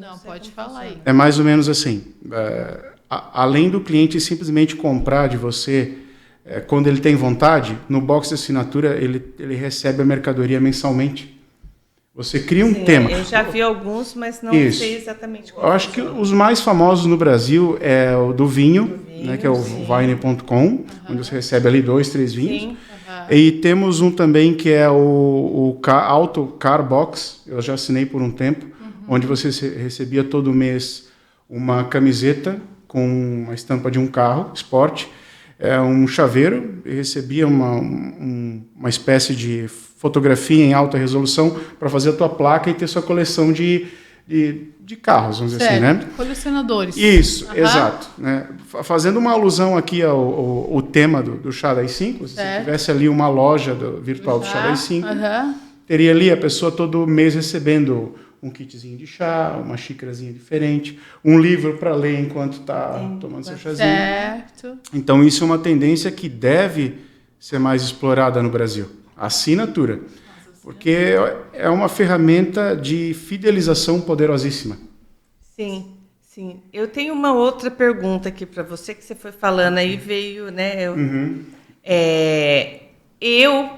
Não pode falar aí. É mais ou menos assim. Além do cliente simplesmente comprar de você quando ele tem vontade, no box de assinatura ele recebe a mercadoria mensalmente. Você cria um tema. Eu já vi alguns, mas não sei exatamente qual. Eu acho que os mais famosos no Brasil é o do vinho, né, que é o vine.com, onde você recebe ali 2, 3 vinhos. Sim. E temos um também que é o Auto Car Box, eu já assinei por um tempo, onde você recebia todo mês uma camiseta com uma estampa de um carro, esporte, um chaveiro, e recebia uma espécie de fotografia em alta resolução para fazer a tua placa e ter sua coleção de carros, vamos dizer assim, né? Colecionadores. Isso, exato. Né? Fazendo uma alusão aqui ao tema do Chá das 5, se você tivesse ali uma loja virtual do Chá das 5, teria ali a pessoa todo mês recebendo um kitzinho de chá, uma xícarazinha diferente, um livro para ler enquanto está tomando seu chazinho. Certo. Então, isso é uma tendência que deve ser mais explorada no Brasil. A assinatura. Porque é uma ferramenta de fidelização poderosíssima. Sim, Sim, eu tenho uma outra pergunta aqui para você, que você foi falando aí, veio, né? Eu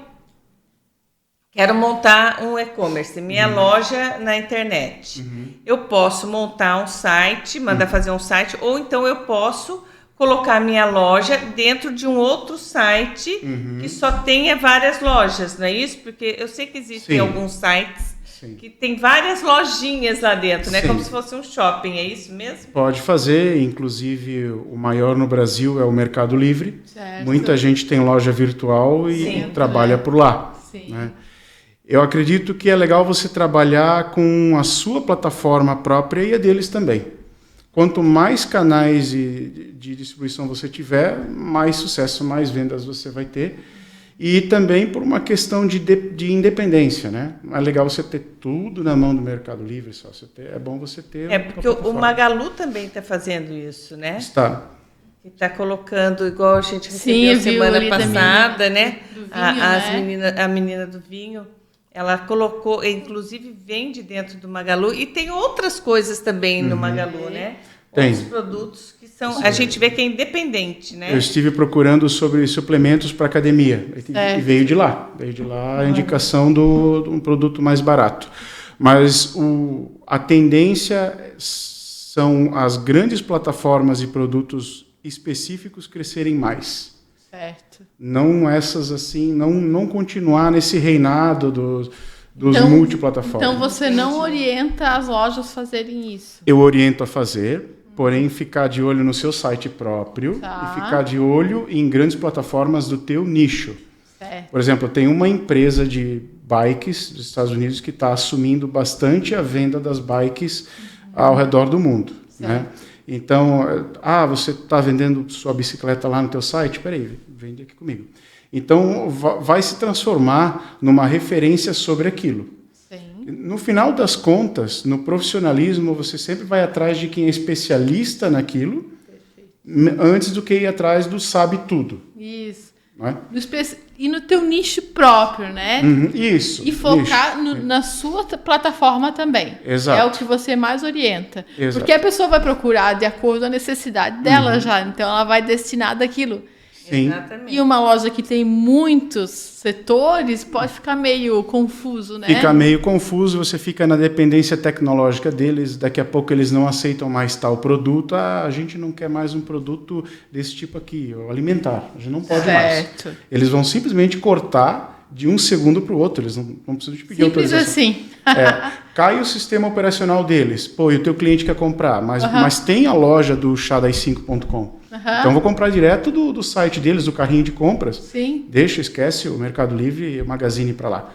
quero montar um e-commerce, minha loja na internet. Eu posso montar um site, mandar fazer um site, ou então eu posso colocar minha loja dentro de um outro site que só tenha várias lojas, não é isso? Porque eu sei que existem alguns sites que tem várias lojinhas lá dentro, né? Como se fosse um shopping, é isso mesmo? Pode fazer, inclusive o maior no Brasil é o Mercado Livre. Certo. Muita gente tem loja virtual e trabalha por lá. Sim. Né? Eu acredito que é legal você trabalhar com a sua plataforma própria e a deles também. Quanto mais canais de distribuição você tiver, mais sucesso, mais vendas você vai ter. E também por uma questão de independência, né? É legal você ter tudo na mão do Mercado Livre, só você ter, é bom você ter. Porque o Magalu também está fazendo isso, né? Está. Está colocando, igual a gente recebeu semana passada, né? A menina do vinho, ela colocou, inclusive vende dentro do Magalu, e tem outras coisas também no Magalu, né? Tem. Outros produtos que são. A gente vê que é independente, né? Eu estive procurando sobre suplementos para academia e veio de lá. Veio de lá a indicação de um produto mais barato. Mas a tendência são as grandes plataformas e produtos específicos crescerem mais. Certo. Não essas assim, não continuar nesse reinado dos multiplataformas. Então você não orienta as lojas a fazerem isso? Eu oriento a fazer. Porém, ficar de olho no seu site próprio e ficar de olho em grandes plataformas do teu nicho. Certo. Por exemplo, tem uma empresa de bikes dos Estados Unidos que está assumindo bastante a venda das bikes ao redor do mundo. Né? Então, você está vendendo sua bicicleta lá no teu site? Espera aí, vende aqui comigo. Então, vai se transformar numa referência sobre aquilo. No final das contas, no profissionalismo, você sempre vai atrás de quem é especialista naquilo, antes do que ir atrás do sabe tudo. Isso. Não é? E no teu nicho próprio, né? Isso. E focar na sua plataforma também. Exato. É o que você mais orienta. Exato. Porque a pessoa vai procurar de acordo com a necessidade dela já. Então, ela vai destinar daquilo. Sim. Exatamente. E uma loja que tem muitos setores pode ficar meio confuso, né? Fica meio confuso, você fica na dependência tecnológica deles, daqui a pouco eles não aceitam mais tal produto, a gente não quer mais um produto desse tipo aqui, alimentar, a gente não pode mais. Eles vão simplesmente cortar de um segundo para o outro, eles não precisam te pedir autorização. Simples assim. Cai o sistema operacional deles, e o teu cliente quer comprar, mas tem a loja do chá5.com. Então, vou comprar direto do site deles, do carrinho de compras. Sim. Esquece o Mercado Livre e o Magazine para lá.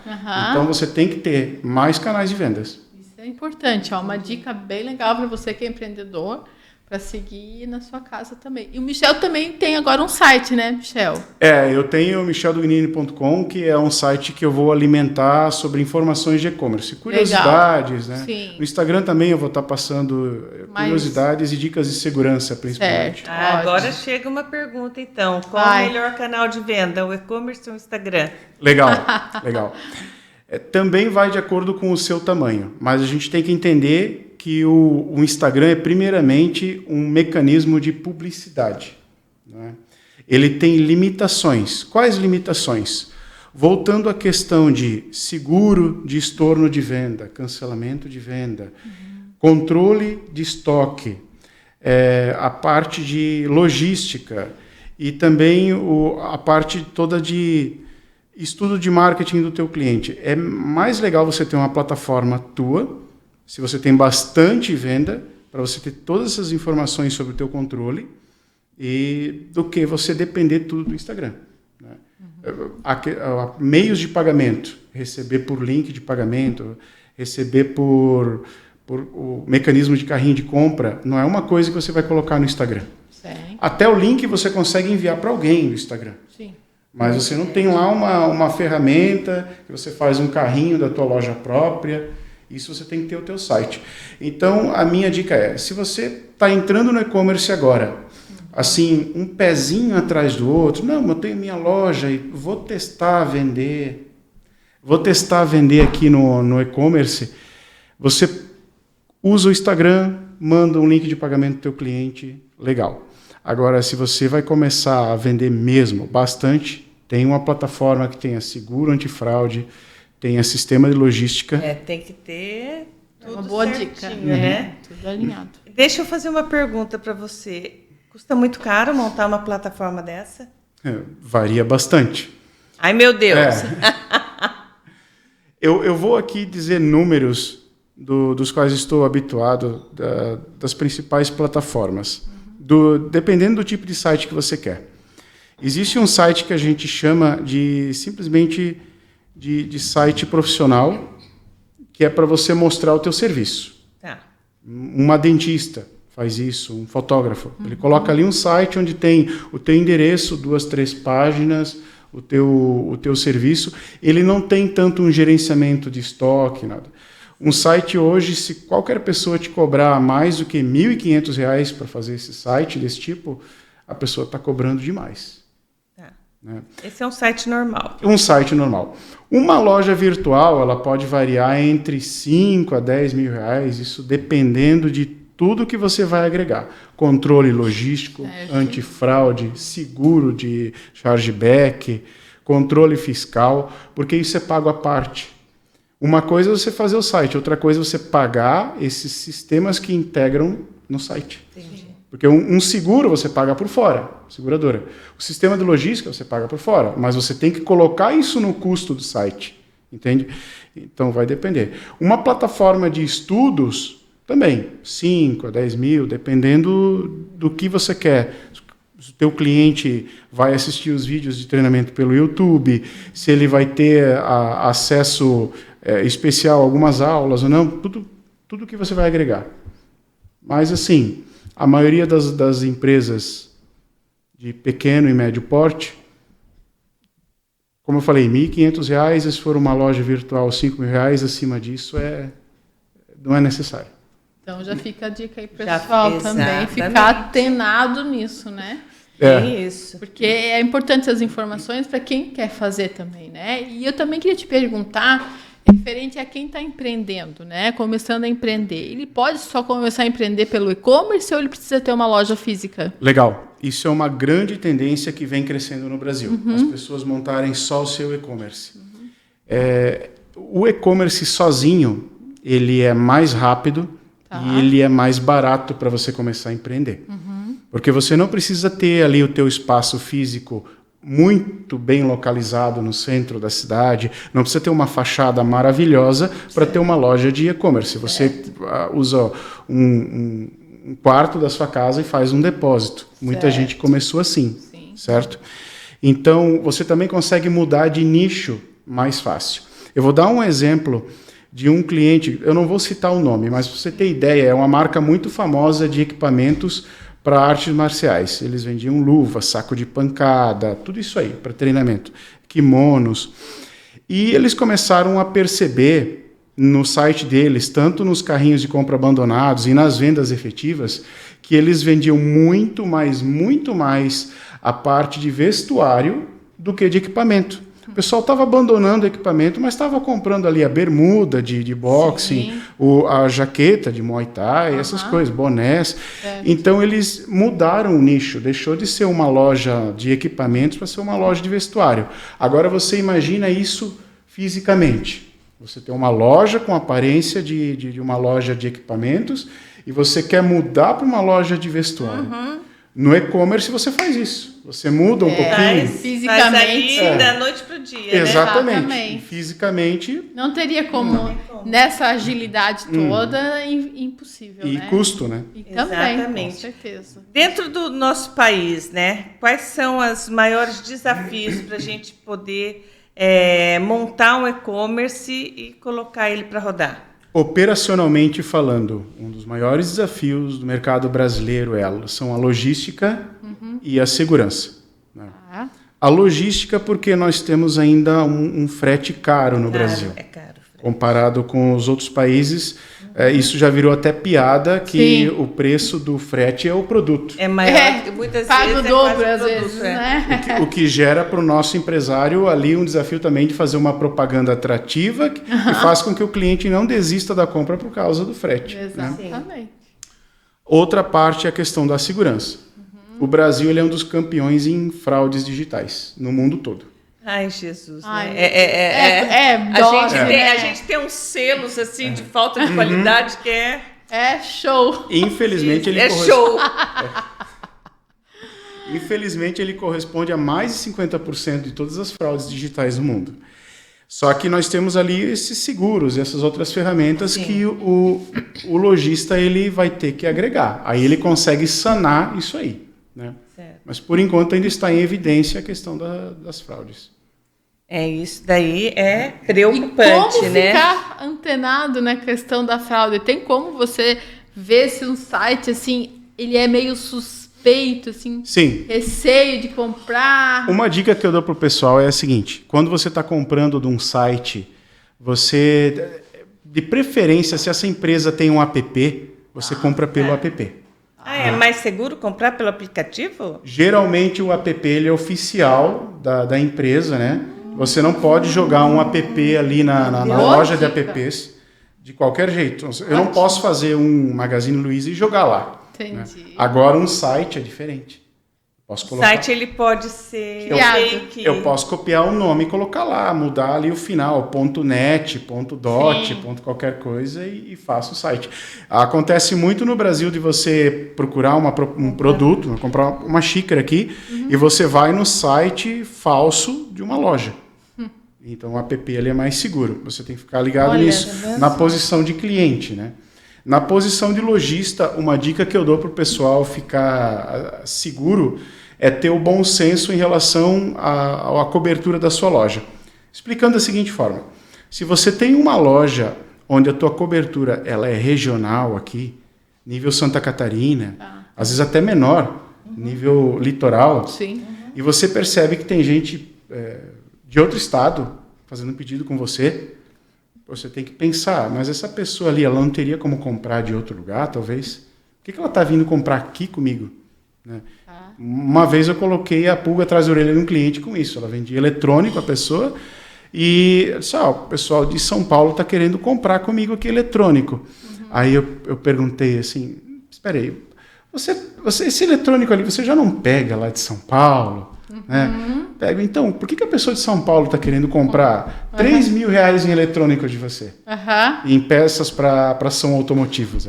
Então, você tem que ter mais canais de vendas. Isso é importante. Uma dica bem legal para você que é empreendedor, para seguir na sua casa também. E o Michel também tem agora um site, né, Michel? Eu tenho o micheldognini.com, que é um site que eu vou alimentar sobre informações de e-commerce. Curiosidades, né? Sim. No Instagram também eu vou estar passando curiosidades e dicas de segurança, principalmente. Certo. Agora chega uma pergunta, então. Qual o melhor canal de venda? O e-commerce ou o Instagram? Legal. Também vai de acordo com o seu tamanho, mas a gente tem que entender que o Instagram é primeiramente um mecanismo de publicidade. Né? Ele tem limitações. Quais limitações? Voltando à questão de seguro de estorno de venda, cancelamento de venda, controle de estoque, a parte de logística e também a parte toda de estudo de marketing do teu cliente. É mais legal você ter uma plataforma tua, se você tem bastante venda, para você ter todas essas informações sobre o teu controle, e do que você depender tudo do Instagram. Né? Meios de pagamento, receber por link de pagamento, receber por o mecanismo de carrinho de compra, não é uma coisa que você vai colocar no Instagram. Sim. Até o link você consegue enviar para alguém no Instagram. Sim. Mas você não tem lá uma ferramenta que você faz um carrinho da tua loja própria. Isso você tem que ter o teu site. Então, a minha dica é, se você está entrando no e-commerce agora, assim, um pezinho atrás do outro, não, eu tenho minha loja e vou testar a vender aqui no e-commerce, você usa o Instagram, manda um link de pagamento do teu cliente, legal. Agora, se você vai começar a vender mesmo bastante, tem uma plataforma que tenha seguro antifraude, tenha sistema de logística. Tem que ter tudo Uma boa certinho, dica, né? Tudo alinhado. Deixa eu fazer uma pergunta para você. Custa muito caro montar uma plataforma dessa? Varia bastante. Ai, meu Deus! Eu vou aqui dizer números dos quais estou habituado, das principais plataformas, dependendo do tipo de site que você quer. Existe um site que a gente chama simplesmente de site profissional, que é para você mostrar o teu serviço. Tá. Uma dentista faz isso, um fotógrafo. Ele coloca ali um site onde tem o teu endereço, 2, 3 páginas, o teu serviço. Ele não tem tanto um gerenciamento de estoque, nada. Um site hoje, se qualquer pessoa te cobrar mais do que R$ 1.500 para fazer esse site desse tipo, a pessoa está cobrando demais. Tá. Né? Esse é um site normal. Um site normal. Uma loja virtual, ela pode variar entre 5 a 10 mil reais, isso dependendo de tudo que você vai agregar. Controle logístico, antifraude, seguro de chargeback, controle fiscal, porque isso é pago à parte. Uma coisa é você fazer o site, outra coisa é você pagar esses sistemas que integram no site. Entendi. Porque um seguro você paga por fora, seguradora. O sistema de logística você paga por fora, mas você tem que colocar isso no custo do site, entende? Então vai depender. Uma plataforma de estudos também, 5 a 10 mil, dependendo do que você quer. Se o teu cliente vai assistir os vídeos de treinamento pelo YouTube, se ele vai ter acesso especial a algumas aulas ou não, tudo que você vai agregar. Mas assim, a maioria das empresas de pequeno e médio porte, como eu falei, R$ 1.500, se for uma loja virtual, R$ 5.000, acima disso não é necessário. Então já fica a dica aí, pessoal, também, ficar exatamente. atenado nisso, né? Isso. Porque é importante essas informações para quem quer fazer também, né? E eu também queria te perguntar, referente a quem está empreendendo, né? Começando a empreender. Ele pode só começar a empreender pelo e-commerce ou ele precisa ter uma loja física? Legal. Isso é uma grande tendência que vem crescendo no Brasil. As pessoas montarem só o seu e-commerce. O e-commerce sozinho, ele é mais rápido e ele é mais barato para você começar a empreender. Porque você não precisa ter ali o teu espaço físico muito bem localizado no centro da cidade, não precisa ter uma fachada maravilhosa para ter uma loja de e-commerce. Você usa um quarto da sua casa e faz um depósito. Muita gente começou assim, certo? Então, você também consegue mudar de nicho mais fácil. Eu vou dar um exemplo de um cliente, eu não vou citar o nome, mas para você ter ideia, é uma marca muito famosa de equipamentos para artes marciais. Eles vendiam luvas, saco de pancada, tudo isso aí, para treinamento, kimonos. E eles começaram a perceber no site deles, tanto nos carrinhos de compra abandonados e nas vendas efetivas, que eles vendiam muito mais a parte de vestuário do que de equipamento. O pessoal estava abandonando o equipamento, mas estava comprando ali a bermuda de boxing, a jaqueta de Muay Thai, essas coisas, bonés. Então, eles mudaram o nicho. Deixou de ser uma loja de equipamentos para ser uma loja de vestuário. Agora, você imagina isso fisicamente. Você tem uma loja com aparência de uma loja de equipamentos e você quer mudar para uma loja de vestuário. No e-commerce, você faz isso. Você muda um pouquinho. Fisicamente. da noite para o dia. Exatamente. Exatamente. E fisicamente. Não teria como, nessa agilidade toda, impossível, E né? custo, né? E também, Exatamente. com certeza. Dentro do nosso país, né? Quais são os maiores desafios para a gente poder montar um e-commerce e colocar ele para rodar? Operacionalmente falando, um dos maiores desafios do mercado brasileiro são a logística e a segurança. Né? A logística porque nós temos ainda um frete caro no Brasil. É caro. Comparado com os outros países, isso já virou até piada que o preço do frete é o produto. É maior, muitas paga vezes o dobro, quase às produto, vezes, né? O que gera para o nosso empresário ali um desafio também de fazer uma propaganda atrativa que faz com que o cliente não desista da compra por causa do frete. Exatamente. Outra parte é a questão da segurança. O Brasil ele é um dos campeões em fraudes digitais no mundo todo. Ai, Jesus. Ai, Né? dose, A gente tem uns selos assim de falta de qualidade que é... É show. Infelizmente, ele show. Infelizmente, ele corresponde a mais de 50% de todas as fraudes digitais no mundo. Só que nós temos ali esses seguros, essas outras ferramentas que o lojista ele vai ter que agregar. Aí ele consegue sanar isso aí. Né? Mas, por enquanto, ainda está em evidência a questão das fraudes. Isso daí é preocupante, e como né? ficar antenado na questão da fraude? Tem como você ver se um site, assim, ele é meio suspeito, assim? Sim. Receio de comprar? Uma dica que eu dou para o pessoal é a seguinte. Quando você está comprando de um site, você, de preferência, se essa empresa tem um app, você compra pelo app. É mais seguro comprar pelo aplicativo? Geralmente o app ele é oficial da empresa, né? Você não pode jogar um app ali na loja de apps de qualquer jeito. Eu não posso fazer um Magazine Luiza e jogar lá. Entendi. Né? Agora um site é diferente. Posso colocar. O site ele pode ser fake. Eu posso copiar o nome e colocar lá, mudar ali o final, .net, .dot, qualquer coisa e faço o site. Acontece muito no Brasil de você procurar um produto, comprar uma xícara aqui, e você vai no site falso de uma loja. Então o app ele é mais seguro. Você tem que ficar ligado nisso, na posição de cliente, né? Na posição de lojista, uma dica que eu dou para o pessoal ficar seguro é ter o bom senso em relação à cobertura da sua loja. Explicando da seguinte forma. Se você tem uma loja onde a tua cobertura ela é regional aqui, nível Santa Catarina, às vezes até menor, nível litoral, e você percebe que tem gente de outro estado fazendo um pedido com você, você tem que pensar, mas essa pessoa ali, ela não teria como comprar de outro lugar, talvez? Por que ela está vindo comprar aqui comigo? Né? Uma vez eu coloquei a pulga atrás da orelha de um cliente com isso. Ela vendia eletrônico a pessoa e disse, o pessoal de São Paulo está querendo comprar comigo aqui eletrônico. Aí eu perguntei assim, espera aí, esse eletrônico ali, você já não pega lá de São Paulo? Né? Pega, então, por que a pessoa de São Paulo está querendo comprar R$3.000 em eletrônico de você? Em peças para ação automotivos.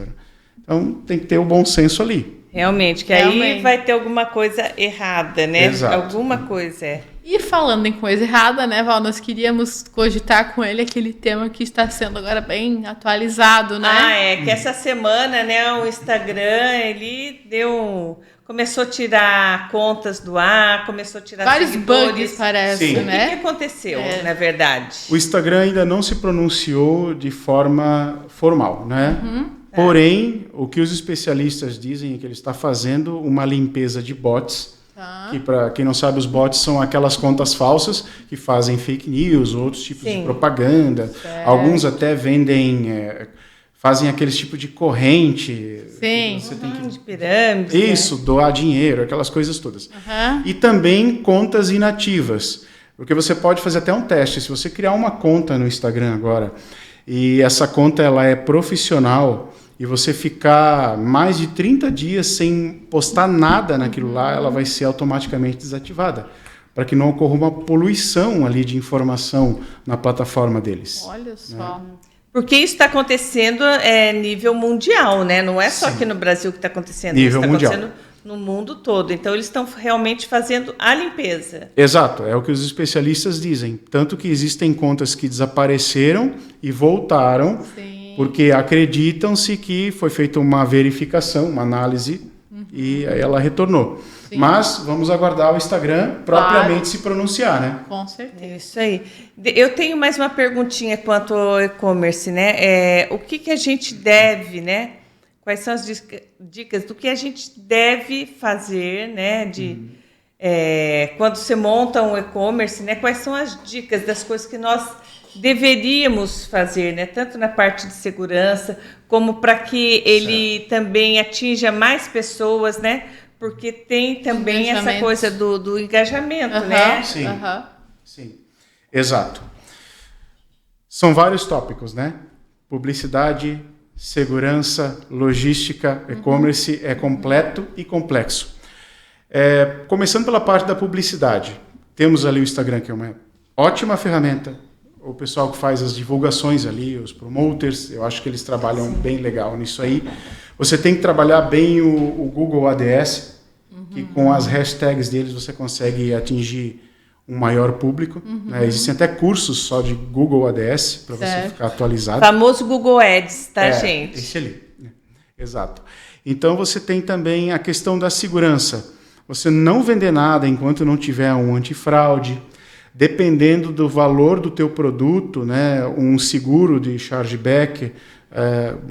Então, tem que ter o bom senso ali. Realmente, que aí vai ter alguma coisa errada, né? Exato. Alguma coisa E falando em coisa errada, né, Val? Nós queríamos cogitar com ele aquele tema que está sendo agora bem atualizado, né? Que essa semana, né, o Instagram, ele começou a tirar contas do ar, começou a tirar vários seguidores. bugs, parece, né? O que aconteceu, na verdade? O Instagram ainda não se pronunciou de forma formal, né? Porém, o que os especialistas dizem é que ele está fazendo uma limpeza de bots, que para quem não sabe, os bots são aquelas contas falsas que fazem fake news, outros tipos de propaganda. Alguns até vendem, fazem aquele tipo de corrente. Você tem que... de pirâmide. Isso, doar dinheiro, aquelas coisas todas. E também contas inativas, porque você pode fazer até um teste. Se você criar uma conta no Instagram agora, e essa conta ela é profissional, e você ficar mais de 30 dias sem postar nada naquilo lá, ela vai ser automaticamente desativada, para que não ocorra uma poluição ali de informação na plataforma deles. Olha só. Porque isso está acontecendo nível mundial, né? Não é só aqui no Brasil que está acontecendo. Nível mundial. Acontecendo no mundo todo. Então, eles estão realmente fazendo a limpeza. Exato, é o que os especialistas dizem. Tanto que existem contas que desapareceram e voltaram, porque acreditam-se que foi feita uma verificação, uma análise, e aí ela retornou. Mas vamos aguardar o Instagram propriamente se pronunciar, né? Com certeza. Isso aí. Eu tenho mais uma perguntinha quanto ao e-commerce, né? O que a gente deve, né? Quais são as dicas do que a gente deve fazer, né? Quando você monta um e-commerce, né? Quais são as dicas das coisas que nós deveríamos fazer, né? Tanto na parte de segurança, como para que ele também atinja mais pessoas, né? Porque tem também essa coisa do engajamento, né? Sim. Sim, exato. São vários tópicos, né? Publicidade, segurança, logística, e-commerce é completo e complexo. Começando pela parte da publicidade. Temos ali o Instagram, que é uma ótima ferramenta. O pessoal que faz as divulgações ali, os promoters, eu acho que eles trabalham bem legal nisso aí. Você tem que trabalhar bem o Google ADS, que com as hashtags deles você consegue atingir um maior público. Né? Existem até cursos só de Google ADS para você ficar atualizado. Famoso Google Ads, tá, gente? Esse ali. Exato. Então você tem também a questão da segurança. Você não vender nada enquanto não tiver um antifraude. Dependendo do valor do teu produto, né, um seguro de chargeback,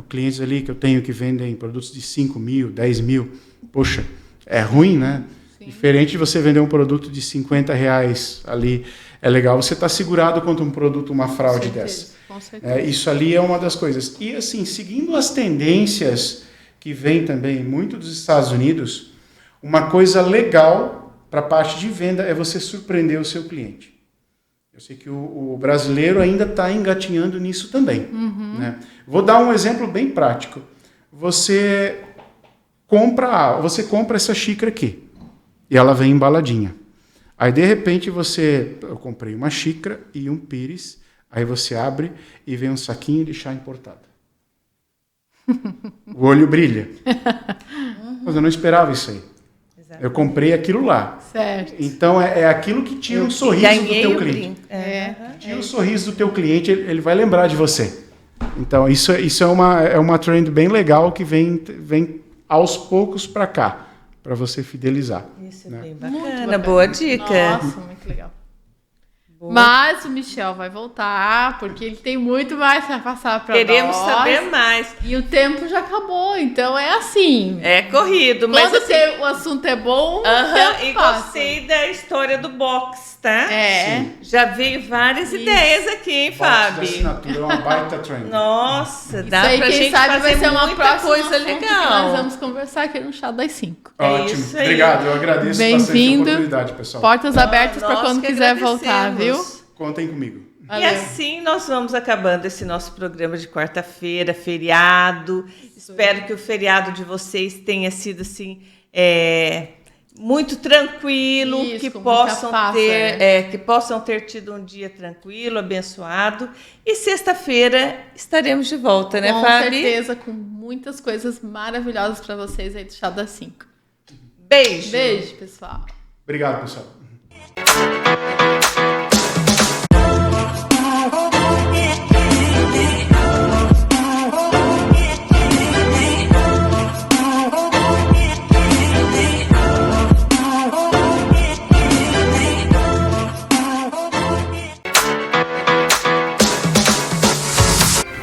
clientes ali que eu tenho que vendem produtos de 5 mil, 10 mil, poxa, é ruim, né? Sim. Diferente de você vender um produto de R$50 ali, é legal você estar segurado contra um produto, uma fraude dessa. Com certeza. Isso ali é uma das coisas. E assim, seguindo as tendências que vem também muito dos Estados Unidos, uma coisa legal para a parte de venda é você surpreender o seu cliente. Eu sei que o brasileiro ainda está engatinhando nisso também. Né? Vou dar um exemplo bem prático. Você compra essa xícara aqui e ela vem embaladinha. Aí, de repente, eu comprei uma xícara e um pires, aí você abre e vem um saquinho de chá importado. O olho brilha. Mas eu não esperava isso aí. Eu comprei aquilo lá. Certo. Então, é aquilo que tira o sorriso do teu cliente. Tira o sorriso do teu cliente, ele vai lembrar de você. Então, isso é uma trend bem legal que vem aos poucos para cá, para você fidelizar. Isso né? é bem bacana. Boa dica. Nossa, muito legal. Mas o Michel vai voltar, porque ele tem muito mais para passar para nós. Queremos saber mais. E o tempo já acabou, então é assim. É corrido. Mas quando assim, o assunto é bom, o tempo passa. Gostei da história do box, tá? Sim. Já veio várias ideias aqui, hein, Fábio? Box de assinatura é uma baita trend. Nossa, dá aí, pra quem gente sabe fazer vai ser uma muita próxima coisa legal. Que nós vamos conversar aqui no Chá das 5. Ótimo. Isso aí. Obrigado, eu agradeço bastante a oportunidade, pessoal. Portas abertas para quando quiser voltar, viu? Contem comigo. Valeu. E assim nós vamos acabando esse nosso programa de quarta-feira, feriado. Espero que o feriado de vocês tenha sido assim muito tranquilo, que possam ter tido um dia tranquilo, abençoado. E sexta-feira estaremos de volta, né, Fábio? Com certeza, com muitas coisas maravilhosas para vocês aí do Chá das 5. Beijo. Beijo, pessoal. Obrigado, pessoal.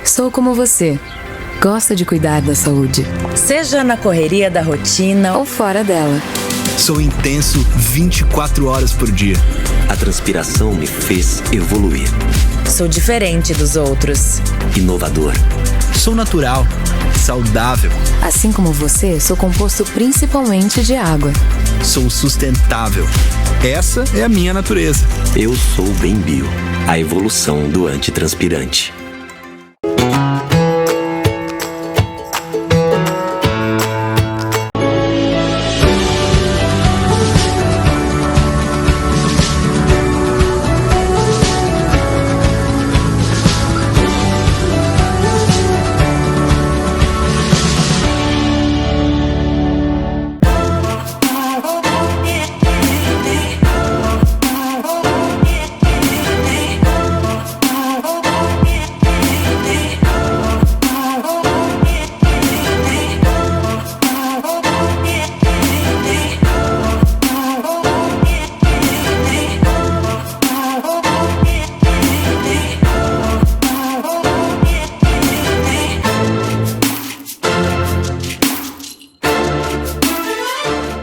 Sou como você. Gosto de cuidar da saúde. Seja na correria da rotina ou fora dela. Sou intenso 24 horas por dia. A transpiração me fez evoluir. Sou diferente dos outros. Inovador. Sou natural, saudável. Assim como você, sou composto principalmente de água. Sou sustentável. Essa é a minha natureza. Eu sou Bem Bio, a evolução do antitranspirante.